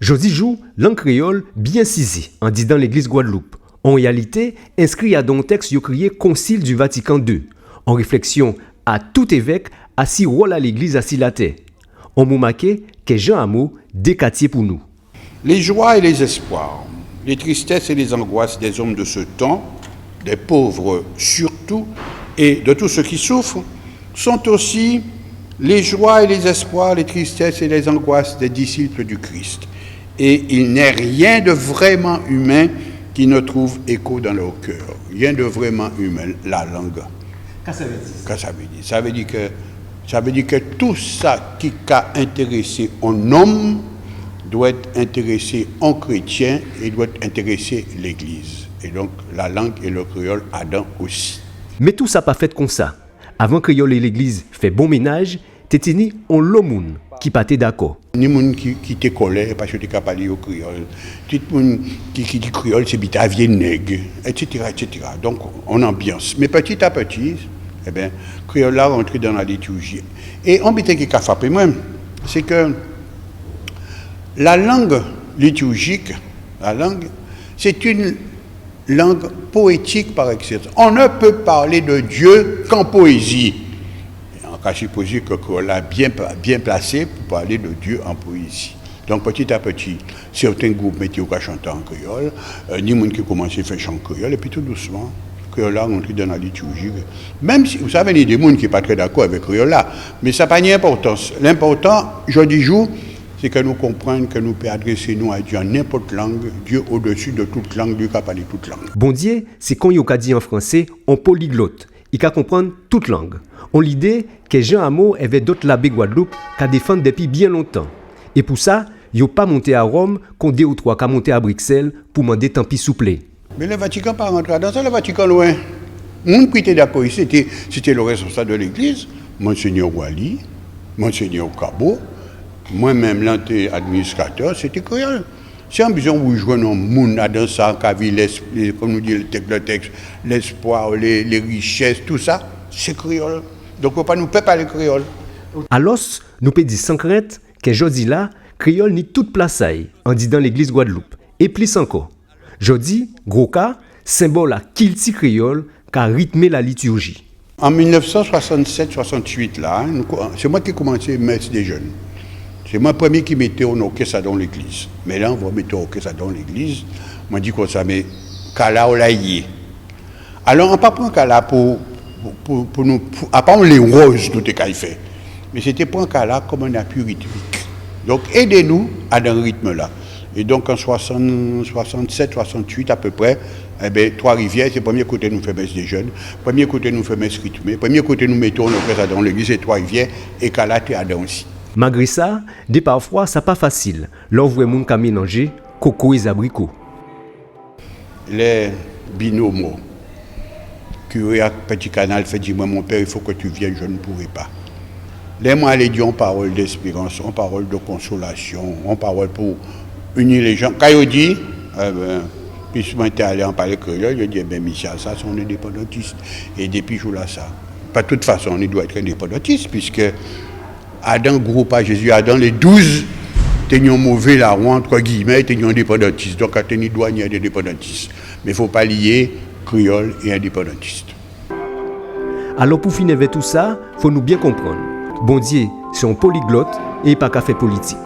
Jodi joue langue créole bien saisie en dit dans l'église Guadeloupe. En réalité, inscrit à dans un texte yo crié Concile du Vatican II, en réflexion à tout évêque assis rôle à l'église assis la terre. On m'a marqué que Jean Hameau décatier pour nous. Les joies et les espoirs, les tristesses et les angoisses des hommes de ce temps, des pauvres surtout, et de tous ceux qui souffrent, sont aussi les joies et les espoirs, les tristesses et les angoisses des disciples du Christ. Et il n'est rien de vraiment humain qui ne trouve écho dans leur cœur. Rien de vraiment humain, la langue. Qu'est-ce que ça veut dire? Ça veut dire que tout ça qui a intéressé un homme doit être intéressé en chrétien et doit intéressé l'Église. Et donc la langue et le créole, Adam aussi. Mais tout ça pas fait comme ça. Avant que créole et l'église fait bon ménage, tétini on l'homme qui pas d'accord. Ni moun qui te collait parce que tu as parlé au créole. Tout le monde qui dit créole, c'est bitavier nègre, etc., etc. Donc on ambiance. Mais petit à petit, eh bien, créole a rentré dans la liturgie. Et on bité qui a frappé moi, c'est que la langue liturgique, c'est une langue poétique par excellence. On ne peut parler de Dieu qu'en poésie. On supposer que créole a bien placé pour parler de Dieu en poésie. Donc petit à petit, certains groupes mettaient au chanter en créole, ni monde qui commençait à faire chanter en créole, et puis tout doucement, créole a rentré dans la liturgie. Même si, vous savez, il y a des gens qui ne sont pas très d'accord avec créole là, mais ça n'a pas d'importance. L'important, je dis jour, c'est que nous comprenions que nous pouvons adresser nous à Dieu en n'importe langue, Dieu au-dessus de toute langue, Dieu qui parle toute langue. Bon Dieu, c'est quand il a dit en français, on polyglotte. Il peut comprendre toute langue. On l'idée que Jean Hameau avait d'autres l'abbé Guadeloupe qu'à défendre depuis bien longtemps. Et pour ça, il n'a pas monté à Rome, qu'on deux ou trois qu'à monter à Bruxelles pour demander tant pis souple. Mais le Vatican pas rentré dans ça, le Vatican loin. Mon qui était d'accord ici, c'était le responsable de l'Église, Monseigneur Wally, Monseigneur Cabot, moi-même l'administrateur, c'était créole. C'est en besoin de rejoindre un monde dans ça, comme nous dit le texte, l'espoir, les richesses, tout ça, c'est créole. Donc on ne peut pas parler créole. Alors, nous pouvons dire sans crainte que jodi là, créole ni toute place en dit dans l'église Guadeloupe. Et plus encore, jodi, gros cas, symbole à kilti créole qui a rythmé la liturgie. En 1967-68, là, c'est moi qui ai commencé à mettre des jeunes. C'est moi le premier qui mettait au orchestre dans l'église. Mais là, on va mettre au orchestre dans l'église. On dit comme ça, mais Kala ou laïe. Alors, on ne prend pas Kala pour nous, à part les roses, tout est qu'à fait. Mais c'était pour un Kala comme un appui rythmique. Donc, aidez-nous à un rythme-là. Et donc, en 67-68 à peu près, eh bien, Trois-Rivières, c'est le premier côté nous fait mettre des jeunes, premier côté nous fait mettre rythmé, premier côté nous mettons au orchestre dans l'église, c'est Trois-Rivières, et Kala, tu as aussi. Malgré ça, dès parfois, ça pas facile. L'on voit moun ka mélanger coco et abricots. Les binômes, curé à Petit Canal fait dire moi mon père, il faut que tu viennes, je ne pourrai pas. Les mots les disent en parole d'espérance, en parole de consolation, en parole pour unir les gens. Quand il dit, puis je m'étais allé en parler créole, je dis ben Michel, ça c'est un indépendantiste. Et depuis jour là ça. Pas de toute façon, on doit être indépendantiste puisque Adam groupe à Jésus, Adam les 12, tenions mauvais la roue, entre guillemets, tenions indépendantistes. Donc, à tenir douanier et indépendantistes. Mais il ne faut pas lier créole et indépendantiste. Alors, pour finir avec tout ça, il faut nous bien comprendre. Bon Dieu, c'est un polyglotte et pas qu'à faire politique.